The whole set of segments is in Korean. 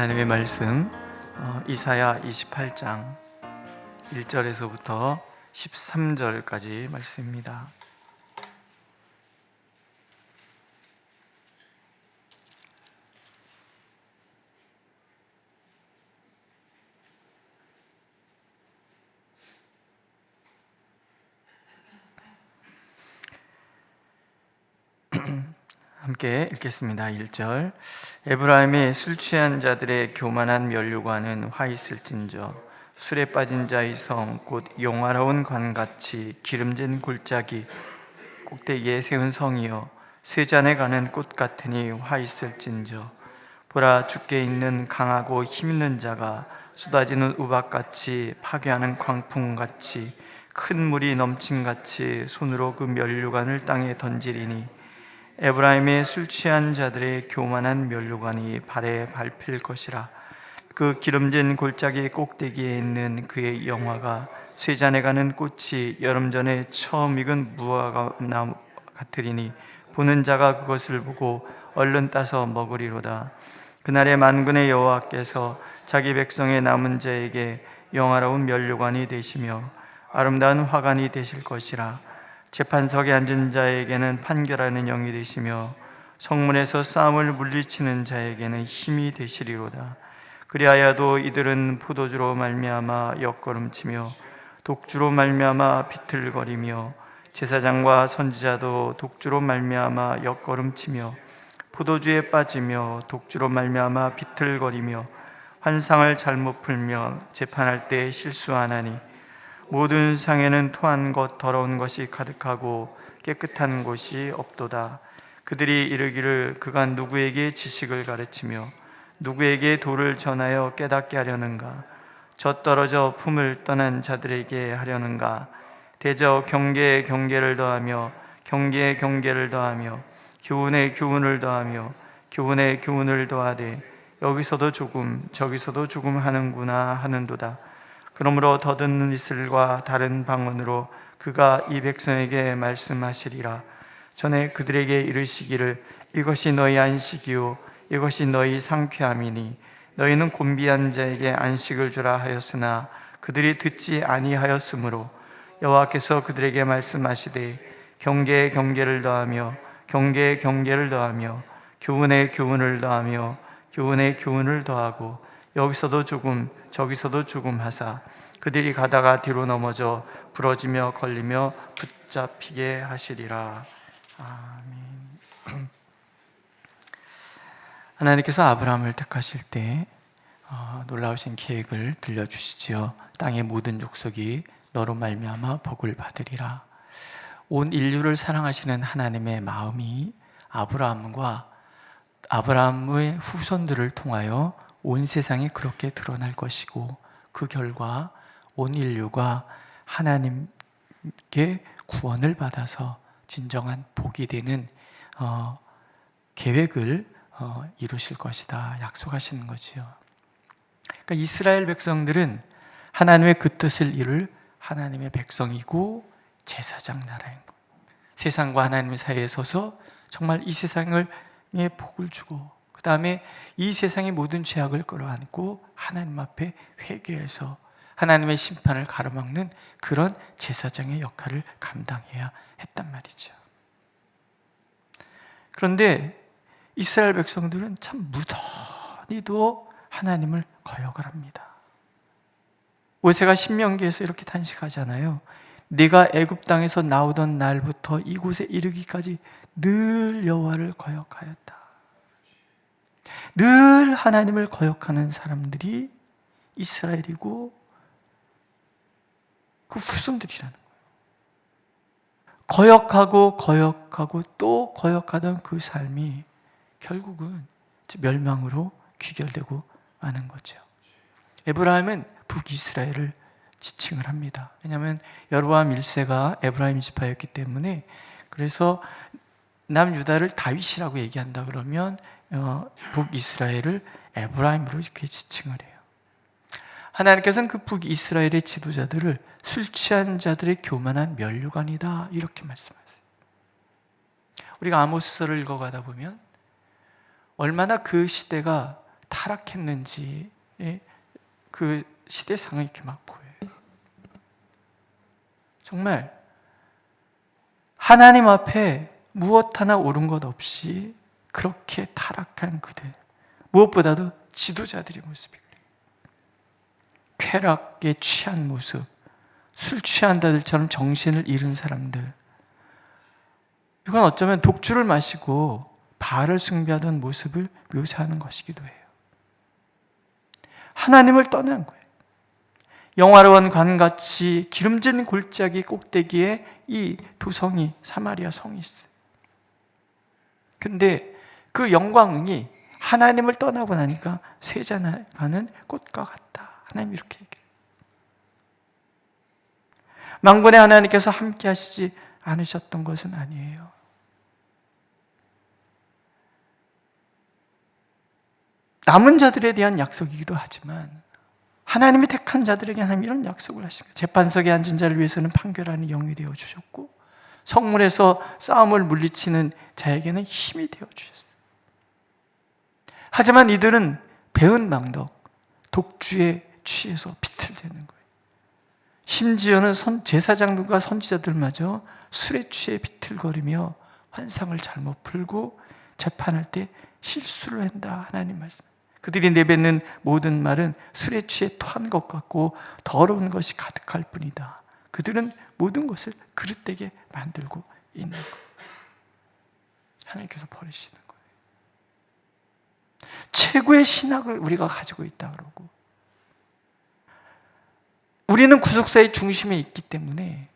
하나님의 말씀 이사야 28장 1절에서부터 13절까지 말씀입니다. 함께 읽겠습니다. 1절. 에브라임의 술 취한 자들의 교만한 면류관은 화 있을진저 술에 빠진 자의 성 곧 용화로운 관같이 기름진 골짜기 꼭대기에 세운 성이여 쇠잔에 가는 꽃 같으니 화 있을진저 보라 주께 있는 강하고 힘있는 자가 쏟아지는 우박같이 파괴하는 광풍같이 큰 물이 넘침같이 손으로 그 면류관을 땅에 던지리니 에브라임의 술 취한 자들의 교만한 면류관이 발에 밟힐 것이라. 그 기름진 골짜기 꼭대기에 있는 그의 영화가 쇠잔에 가는 꽃이 여름 전에 처음 익은 무화과나무 같으리니 보는 자가 그것을 보고 얼른 따서 먹으리로다. 그날에 만군의 여호와께서 자기 백성의 남은 자에게 영화로운 면류관이 되시며 아름다운 화관이 되실 것이라. 재판석에 앉은 자에게는 판결하는 영이 되시며 성문에서 싸움을 물리치는 자에게는 힘이 되시리로다. 그리하여도 이들은 포도주로 말미암아 역걸음치며 독주로 말미암아 비틀거리며 제사장과 선지자도 독주로 말미암아 역걸음치며 포도주에 빠지며 독주로 말미암아 비틀거리며 환상을 잘못 풀며 재판할 때 실수하나니 모든 상에는 토한 것 더러운 것이 가득하고 깨끗한 곳이 없도다. 그들이 이르기를 그가 누구에게 지식을 가르치며 누구에게 도를 전하여 깨닫게 하려는가? 젖떨어져 품을 떠난 자들에게 하려는가? 대저 경계에 경계를 더하며 경계에 경계를 더하며 교훈에 교훈을 더하며 교훈에 교훈을 더하되 여기서도 조금 저기서도 조금 하는구나 하는도다. 그러므로 더듬는 이슬과 다른 방언으로 그가 이 백성에게 말씀하시리라. 전에 그들에게 이르시기를 이것이 너희 안식이요 이것이 너희 상쾌함이니 너희는 곤비한 자에게 안식을 주라 하였으나 그들이 듣지 아니하였으므로 여호와께서 그들에게 말씀하시되 경계에 경계를 더하며 경계에 경계를 더하며 교훈에 교훈을 더하며 교훈에 교훈을 더하고 여기서도 조금 저기서도 조금 하사 그들이 가다가 뒤로 넘어져 부러지며 걸리며 붙잡히게 하시리라. 아멘. 하나님께서 아브라함을 택하실 때 놀라우신 계획을 들려주시지요. 땅의 모든 족속이 너로 말미암아 복을 받으리라. 온 인류를 사랑하시는 하나님의 마음이 아브라함의 후손들을 통하여 온 세상에 그렇게 드러날 것이고 그 결과 온 인류가 하나님께 구원을 받아서 진정한 복이 되는 계획을 이루실 것이다 약속하시는 거지요. 그러니까 이스라엘 백성들은 하나님의 그 뜻을 이룰 하나님의 백성이고 제사장 나라인 것. 세상과 하나님 사이에 서서 정말 이 세상에 복을 주고 그 다음에 이 세상의 모든 죄악을 끌어안고 하나님 앞에 회개해서 하나님의 심판을 가로막는 그런 제사장의 역할을 감당해야 했단 말이죠. 그런데 이스라엘 백성들은 참 무던히도 하나님을 거역을 합니다. 모세가 신명기에서 이렇게 단식하잖아요. 네가 애굽 땅에서 나오던 날부터 이곳에 이르기까지 늘 여호와를 거역하였다. 늘 하나님을 거역하는 사람들이 이스라엘이고 그 후손들이라는 거예요. 거역하고 또 거역하던 그 삶이 결국은 멸망으로 귀결되고 마는 거죠. 에브라임은 북이스라엘을 지칭을 합니다. 왜냐하면 여로보암 1세가 에브라임 지파였기 때문에. 그래서 남유다를 다윗이라고 얘기한다 그러면 북이스라엘을 에브라임으로 이렇게 지칭을 해요. 하나님께서는 그 북이스라엘의 지도자들을 술 취한 자들의 교만한 면류관이다 이렇게 말씀하세요. 우리가 아모스서를 읽어가다 보면 얼마나 그 시대가 타락했는지 그 시대상을 이렇게 막 보여요. 정말 하나님 앞에 무엇 하나 옳은 것 없이 그렇게 타락한 그들, 무엇보다도 지도자들의 모습이 쾌락에 취한 모습, 술 취한 자들처럼 정신을 잃은 사람들, 이건 어쩌면 독주를 마시고 바알을 숭배하던 모습을 묘사하는 것이기도 해요. 하나님을 떠난 거예요. 영화로운 관같이 기름진 골짜기 꼭대기에 이 도성이, 사마리아 성이 있어요. 근데 그 영광이 하나님을 떠나고 나니까 쇠잔하는 꽃과 같다. 하나님 이렇게 얘기해요. 만군의 하나님께서 함께 하시지 않으셨던 것은 아니에요. 남은 자들에 대한 약속이기도 하지만 하나님이 택한 자들에게 하나님 이런 약속을 하신 거예요. 재판석에 앉은 자를 위해서는 판결하는 영이 되어 주셨고, 성문에서 싸움을 물리치는 자에게는 힘이 되어 주셨어요. 하지만 이들은 배은망덕, 독주에 취해서 비틀대는 거예요. 심지어는 제사장들과 선지자들마저 술에 취해 비틀거리며 환상을 잘못 풀고 재판할 때 실수를 한다. 하나님 말씀. 그들이 내뱉는 모든 말은 술에 취해 토한 것 같고 더러운 것이 가득할 뿐이다. 그들은 모든 것을 그릇되게 만들고 있는 거예요. 하나님께서 버리시는 거예요. 최고의 신학을 우리가 가지고 있다 그러고, 우리는 구속사의 중심에 있기 때문에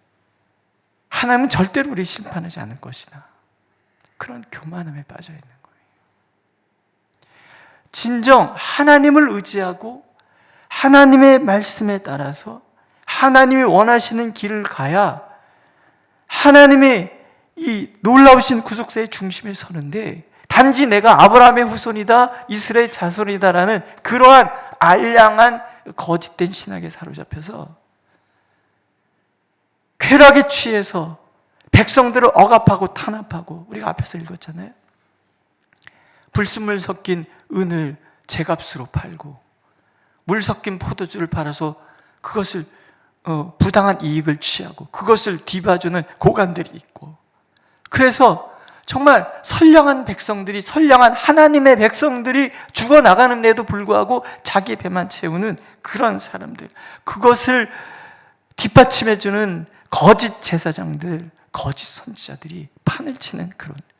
하나님은 절대로 우리 심판하지 않을 것이다. 그런 교만함에 빠져 있는 거예요. 진정 하나님을 의지하고 하나님의 말씀에 따라서 하나님이 원하시는 길을 가야 하나님의 이 놀라우신 구속사의 중심에 서는데, 단지 내가 아브라함의 후손이다, 이스라엘 자손이다라는 그러한 알량한 거짓된 신학에 사로잡혀서 쾌락에 취해서 백성들을 억압하고 탄압하고, 우리가 앞에서 읽었잖아요. 불순물 섞인 은을 제값으로 팔고 물 섞인 포도주를 팔아서 그것을 부당한 이익을 취하고 그것을 뒤봐주는 고관들이 있고, 그래서 정말 선량한 백성들이, 선량한 하나님의 백성들이 죽어나가는데도 불구하고 자기 배만 채우는 그런 사람들, 그것을 뒷받침해주는 거짓 제사장들, 거짓 선지자들이 판을 치는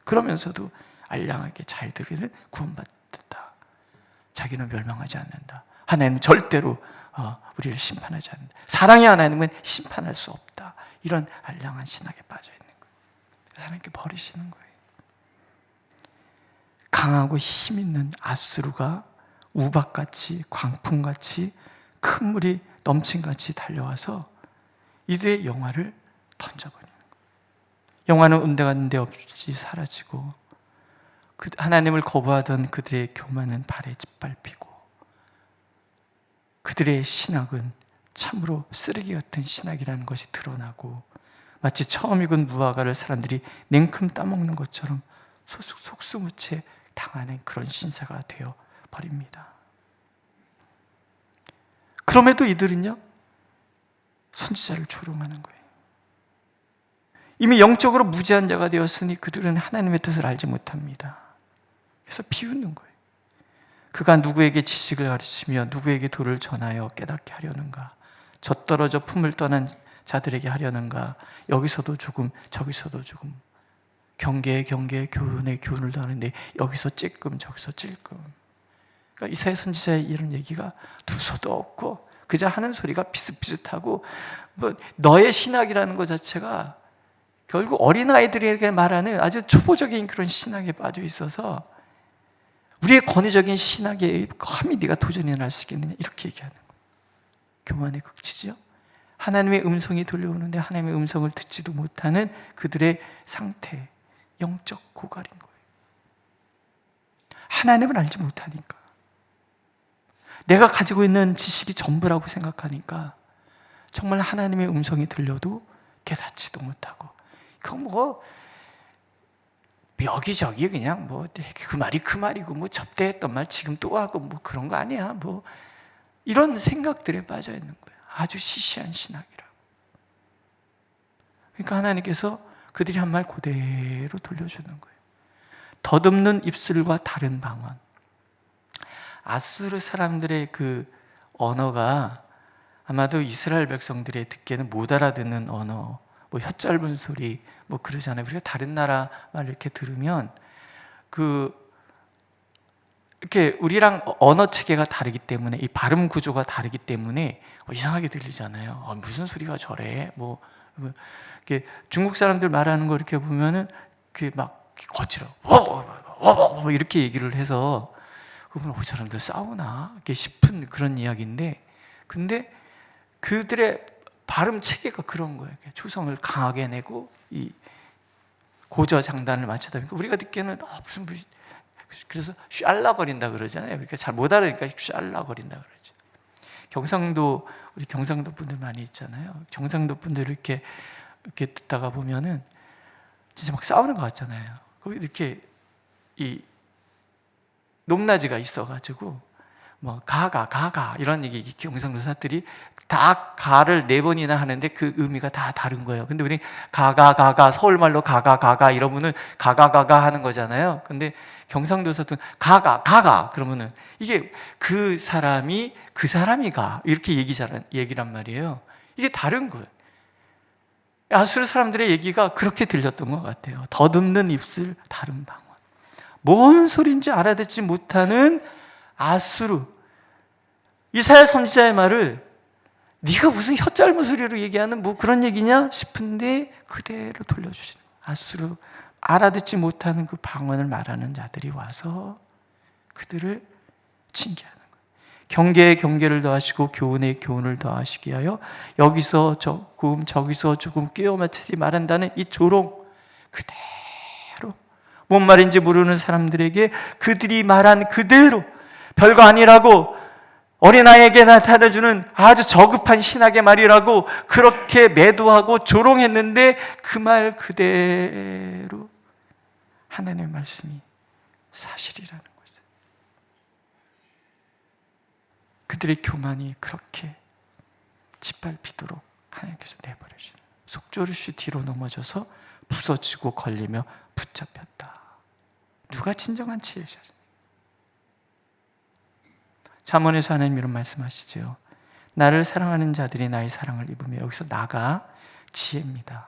그러면서도 알량하게 자기들은 구원받았다. 자기는 멸망하지 않는다. 하나님은 절대로 우리를 심판하지 않는다. 사랑의 하나님은 심판할 수 없다. 이런 알량한 신학에 빠져 있는 거예요. 하나님께 버리시는 거예요. 강하고 힘 있는 아수르가 우박같이, 광풍같이, 큰 물이 넘친같이 달려와서 이들의 영화를 던져버리는 거예요. 영화는 온데간데 없이 사라지고, 하나님을 거부하던 그들의 교만은 발에 짓밟히고, 그들의 신학은 참으로 쓰레기 같은 신학이라는 것이 드러나고, 마치 처음 익은 무화과를 사람들이 냉큼 따먹는 것처럼 속수무책 당하는 그런 신사가 되어 버립니다. 그럼에도 이들은요, 선지자를 조롱하는 거예요. 이미 영적으로 무지한 자가 되었으니 그들은 하나님의 뜻을 알지 못합니다. 그래서 비웃는 거예요. 그가 누구에게 지식을 가르치며 누구에게 도를 전하여 깨닫게 하려는가? 젖떨어져 품을 떠난 자들에게 하려는가? 여기서도 조금 저기서도 조금, 경계에 교훈에 교훈을 더하는데 여기서 찔끔 저기서 찔끔. 그러니까 이사야 선지자의 이런 얘기가 두서도 없고 그저 하는 소리가 비슷비슷하고, 너의 신학이라는 것 자체가 결국 어린아이들에게 말하는 아주 초보적인 그런 신학에 빠져 있어서 우리의 권위적인 신학에 감히 네가 도전해 날 수 있겠느냐, 이렇게 얘기하는 거예요. 교만의 극치죠. 하나님의 음성이 들려오는데 하나님의 음성을 듣지도 못하는 그들의 상태, 영적 고갈인 거예요. 하나님을 알지 못하니까, 내가 가지고 있는 지식이 전부라고 생각하니까 정말 하나님의 음성이 들려도 깨닫지도 못하고, 그거 여기저기 그냥 뭐 그 말이 그 말이고 뭐 접대했던 말 지금 또 하고 뭐 그런 거 아니야 뭐 이런 생각들에 빠져 있는 거예요. 아주 시시한 신학이라고. 그러니까 하나님께서 그들이 한 말 그대로 돌려주는 거예요. 덧없는 입술과 다른 방언. 아수르 사람들의 그 언어가 아마도 이스라엘 백성들의 듣기에는 못 알아듣는 언어, 뭐 혀 짧은 소리, 뭐 그러잖아요. 그리고 다른 나라 말 이렇게 들으면 이렇게 우리랑 언어 체계가 다르기 때문에 이 발음 구조가 다르기 때문에 이상하게 들리잖아요. 무슨 소리가 저래? 뭐 이렇게 중국 사람들 말하는 거 이렇게 보면은 그 막 거칠어, 뭐 이렇게 얘기를 해서 그러면 이 사람들 싸우나 이렇게 싶은 그런 이야기인데, 근데 그들의 발음 체계가 그런 거예요. 초성을 강하게 내고 이 고저 장단을 맞추다 보니까 우리가 듣기에는 무슨 그래서 샬라거린다 그러잖아요. 그러니까 잘 못 알아니까 샬라거린다 그러죠. 경상도 우리 경상도 분들 많이 있잖아요. 경상도 분들 이렇게 듣다가 보면은 진짜 막 싸우는 것 같잖아요. 거기 이렇게 이 높낮이가 있어가지고 뭐 가가 이런 얘기 경상도 사람들이 다 가를 4번이나 하는데 그 의미가 다 다른 거예요. 근데 우리 가가 서울말로 가가 이러면은 가가 하는 거잖아요. 근데 경상도 사람들은 가가 그러면은 이게 그 사람이 가 이렇게 얘기란 말이에요. 이게 다른 거예요. 아수르 사람들의 얘기가 그렇게 들렸던 것 같아요. 덧없는 입술 다른 방언. 뭔 소리인지 알아듣지 못하는 아수르 이사야 선지자의 말을 네가 무슨 혀 짧은 소리로 얘기하는 뭐 그런 얘기냐 싶은데 그대로 돌려주시는 거예요. 아수르 알아듣지 못하는 그 방언을 말하는 자들이 와서 그들을 징계하는 거예요. 경계에 경계를 더하시고 교훈에 교훈을 더하시게 하여 여기서 조금 저기서 조금 끼워 맞추지 말한다는 이 조롱 그대로 뭔 말인지 모르는 사람들에게 그들이 말한 그대로 별거 아니라고 어린아이에게 나타내주는 아주 저급한 신학의 말이라고 그렇게 매도하고 조롱했는데 그 말 그대로 하나님의 말씀이 사실이라는 거죠. 그들의 교만이 그렇게 짓밟히도록 하나님께서 내버려주는 속조르시 뒤로 넘어져서 부서지고 걸리며 붙잡혔다. 누가 진정한 지혜자냐? 잠언에서 하나님 이런 말씀하시죠. 나를 사랑하는 자들이 나의 사랑을 입으며, 여기서 나가 지혜입니다.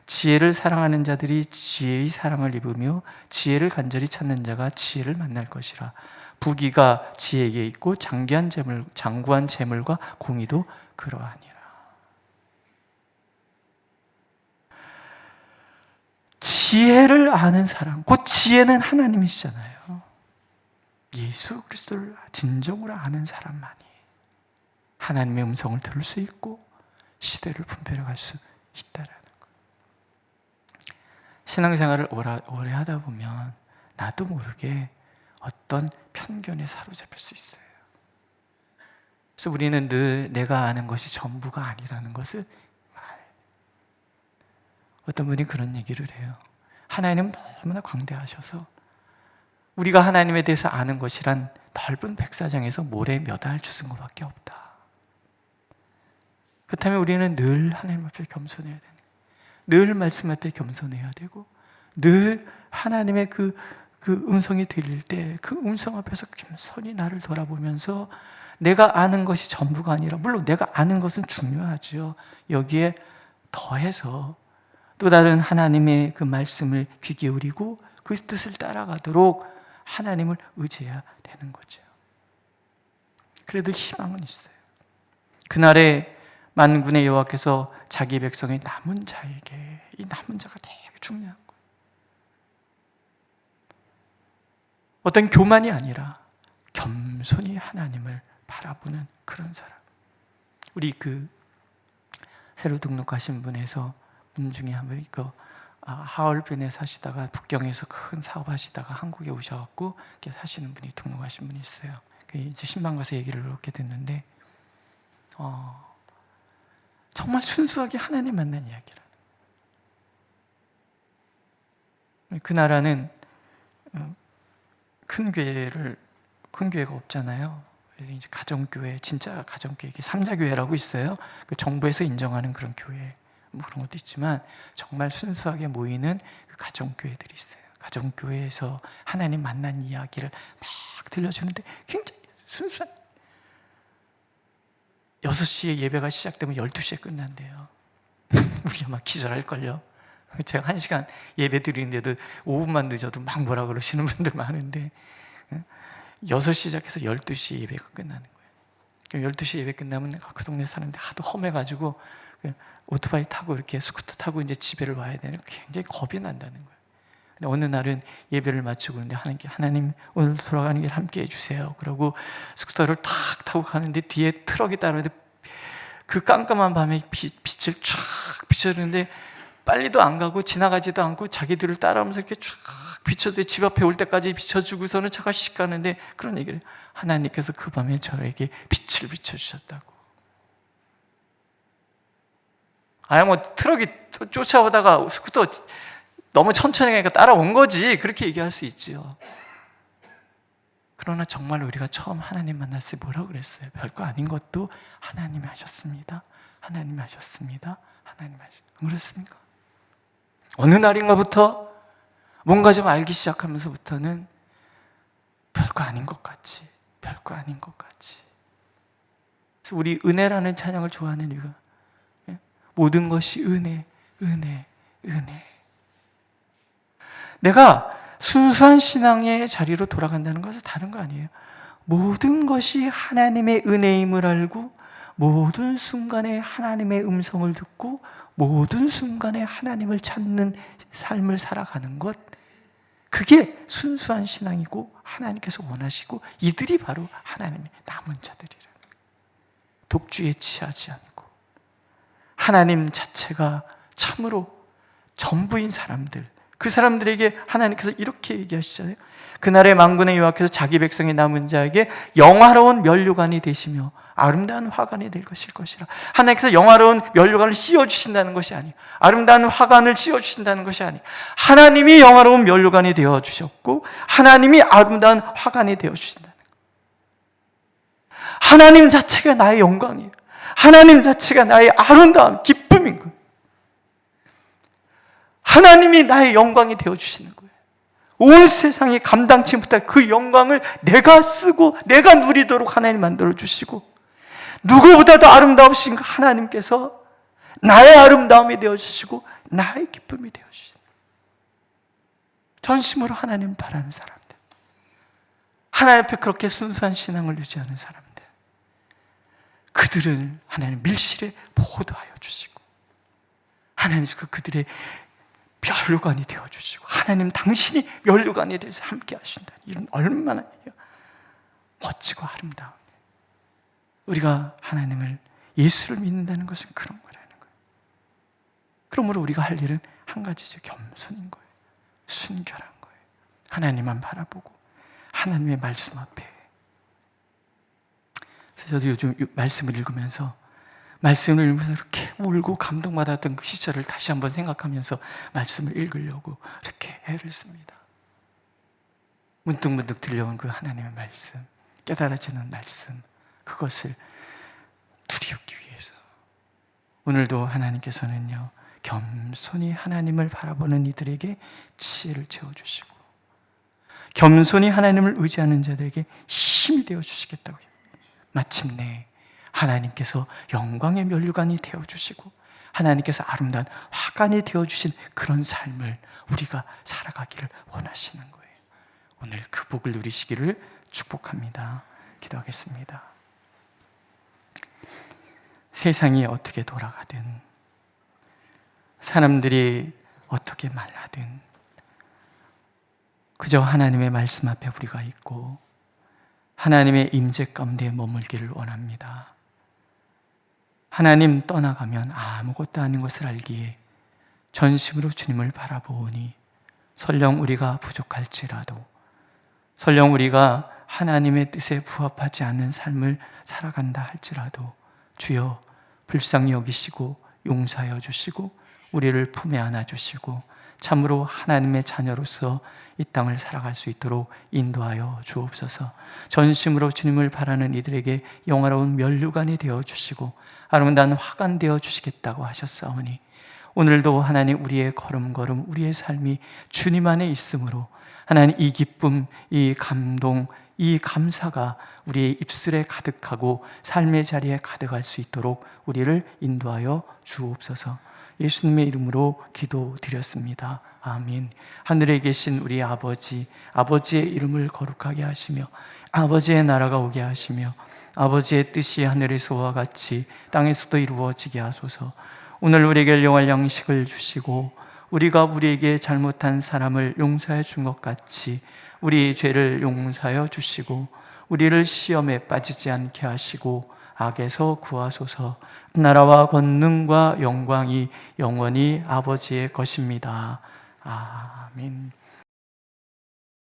지혜를 사랑하는 자들이 지혜의 사랑을 입으며 지혜를 간절히 찾는 자가 지혜를 만날 것이라. 부귀가 지혜에게 있고 장구한 재물과 공의도 그러하니라. 지혜를 아는 사람, 곧 지혜는 하나님이시잖아요. 예수 그리스도를 진정으로 아는 사람만이 하나님의 음성을 들을 수 있고 시대를 분별해 갈 수 있다라는 거예요. 신앙생활을 오래 하다 보면 나도 모르게 어떤 편견에 사로잡힐 수 있어요. 그래서 우리는 늘 내가 아는 것이 전부가 아니라는 것을 말해요. 어떤 분이 그런 얘기를 해요. 하나님은 너무나 광대하셔서 우리가 하나님에 대해서 아는 것이란 넓은 백사장에서 모래 몇 알 주는 것밖에 없다. 그렇다면 우리는 늘 하나님 앞에 겸손해야 되는 거예요. 늘 말씀 앞에 겸손해야 되고 늘 하나님의 그 음성이 들릴 때 그 음성 앞에서 겸손히 나를 돌아보면서 내가 아는 것이 전부가 아니라, 물론 내가 아는 것은 중요하죠. 여기에 더해서 또 다른 하나님의 그 말씀을 귀 기울이고 그 뜻을 따라가도록 하나님을 의지해야 되는 거죠. 그래도 희망은 있어요. 그날에 만군의 여호와께서 자기 백성의 남은 자에게, 이 남은 자가 되게 중요한 거예요. 어떤 교만이 아니라 겸손히 하나님을 바라보는 그런 사람. 우리 새로 등록하신 분 중에 한 분이 하얼빈에 사시다가 북경에서 큰 사업하시다가 한국에 오셔갖고 이렇게 사시는 분이 등록하신 분이 있어요. 이제 신방 가서 얘기를 그렇게 듣는데 정말 순수하게 하나님 만난 이야기를. 그 나라는 큰 교회가 없잖아요. 이제 가정교회, 진짜 가정교회, 이게 삼자교회라고 있어요. 그 정부에서 인정하는 그런 교회, 뭐 그런 것도 있지만 정말 순수하게 모이는 그 가정교회들이 있어요. 가정교회에서 하나님 만난 이야기를 막 들려주는데 굉장히 순수한 6시에 예배가 시작되면 12시에 끝난대요. 우리 아마 기절할걸요. 제가 1시간 예배 드리는데도 5분만 늦어도 막 뭐라 그러시는 분들 많은데 6시 시작해서 12시 예배가 끝나는 거예요. 12시 예배 끝나면 그 동네 사람들 하도 험해가지고 오토바이 타고 이렇게 스쿠터 타고 이제 집에를 와야 되는 굉장히 겁이 난다는 거예요. 근데 어느 날은 예배를 마치고 있는데 하나님 오늘 돌아가는 길 함께 해주세요. 그러고 스쿠터를 탁 타고 가는데 뒤에 트럭이 따라오는데 그 깜깜한 밤에 빛을 쫙 비춰주는데 빨리도 안 가고 지나가지도 않고 자기들을 따라오면서 이렇게 쫙 비춰도 집 앞에 올 때까지 비춰주고서는 차가 씩 가는데 그런 얘기를 해요. 하나님께서 그 밤에 저에게 빛을 비춰주셨다고. 아니 뭐 트럭이 쫓아오다가 스쿠터 너무 천천히 가니까 따라온 거지, 그렇게 얘기할 수 있죠. 그러나 정말 우리가 처음 하나님 만났을 때 뭐라고 그랬어요? 별거 아닌 것도 하나님이 하셨습니다. 하나님이 하셨습니다. 하나님이 하셨습니다. 그렇습니까? 어느 날인가부터 뭔가 좀 알기 시작하면서부터는 별거 아닌 것 같지, 별거 아닌 것 같지. 그래서 우리 은혜라는 찬양을 좋아하는 이유가 모든 것이 은혜, 은혜, 은혜. 내가 순수한 신앙의 자리로 돌아간다는 것은 다른 거 아니에요. 모든 것이 하나님의 은혜임을 알고 모든 순간에 하나님의 음성을 듣고 모든 순간에 하나님을 찾는 삶을 살아가는 것, 그게 순수한 신앙이고 하나님께서 원하시고 이들이 바로 하나님의 남은 자들이라는 거예요. 독주에 취하지 않고 하나님 자체가 참으로 전부인 사람들, 그 사람들에게 하나님께서 이렇게 얘기하시잖아요. 그날의 만군의 여호와께서 자기 백성의 남은 자에게 영화로운 면류관이 되시며 아름다운 화관이 될 것이라. 하나님께서 영화로운 면류관을 씌워주신다는 것이 아니에요. 아름다운 화관을 씌워주신다는 것이 아니에요. 하나님이 영화로운 면류관이 되어주셨고 하나님이 아름다운 화관이 되어주신다는 거예요. 하나님 자체가 나의 영광이에요. 하나님 자체가 나의 아름다운 기쁨인 거예요. 하나님이 나의 영광이 되어주시는 거예요. 온 세상이 감당치 못할 그 영광을 내가 쓰고 내가 누리도록 하나님 만들어주시고 누구보다도 아름다우신 하나님께서 나의 아름다움이 되어주시고 나의 기쁨이 되어주시는 거예요. 전심으로 하나님을 바라는 사람들, 하나님 앞에 그렇게 순수한 신앙을 유지하는 사람들, 그들은 하나님 밀실에 보호하여 주시고 하나님께서 그들의 면류관이 되어주시고 하나님 당신이 면류관이 되어서 함께 하신다. 이런 얼마나 멋지고 아름다운, 우리가 하나님을, 예수를 믿는다는 것은 그런 거라는 거예요. 그러므로 우리가 할 일은 한 가지죠. 겸손인 거예요. 순결한 거예요. 하나님만 바라보고 하나님의 말씀 앞에. 그래서 저도 요즘 말씀을 읽으면서 이렇게 울고 감동받았던 그 시절을 다시 한번 생각하면서 말씀을 읽으려고 이렇게 애를 씁니다. 문득문득 들려온 그 하나님의 말씀, 깨달아지는 말씀, 그것을 누리기 위해서 오늘도 하나님께서는요, 겸손히 하나님을 바라보는 이들에게 지혜를 채워주시고 겸손히 하나님을 의지하는 자들에게 힘이 되어주시겠다고요. 마침내 하나님께서 영광의 면류관이 되어주시고 하나님께서 아름다운 화관이 되어주신 그런 삶을 우리가 살아가기를 원하시는 거예요. 오늘 그 복을 누리시기를 축복합니다. 기도하겠습니다. 세상이 어떻게 돌아가든 사람들이 어떻게 말하든 그저 하나님의 말씀 앞에 우리가 있고 하나님의 임재 가운데 머물기를 원합니다. 하나님 떠나가면 아무것도 아닌 것을 알기에 전심으로 주님을 바라보오니 설령 우리가 부족할지라도, 설령 우리가 하나님의 뜻에 부합하지 않는 삶을 살아간다 할지라도 주여 불쌍히 여기시고 용서하여 주시고 우리를 품에 안아 주시고 참으로 하나님의 자녀로서 이 땅을 살아갈 수 있도록 인도하여 주옵소서. 전심으로 주님을 바라는 이들에게 영화로운 면류관이 되어 주시고 아름다운 화관 되어 주시겠다고 하셨사오니 오늘도 하나님 우리의 걸음걸음 우리의 삶이 주님 안에 있으므로 하나님 이 기쁨, 이 감동, 이 감사가 우리의 입술에 가득하고 삶의 자리에 가득할 수 있도록 우리를 인도하여 주옵소서. 예수님의 이름으로 기도드렸습니다. 아멘. 하늘에 계신 우리 아버지, 아버지의 이름을 거룩하게 하시며 아버지의 나라가 오게 하시며 아버지의 뜻이 하늘에서와 같이 땅에서도 이루어지게 하소서. 오늘 우리에게 일용할 양식을 주시고 우리가 우리에게 잘못한 사람을 용서해 준 것 같이 우리 죄를 용서하여 주시고 우리를 시험에 빠지지 않게 하시고 악에서 구하소서. 나라와 권능과 영광이 영원히 아버지의 것입니다. 아멘.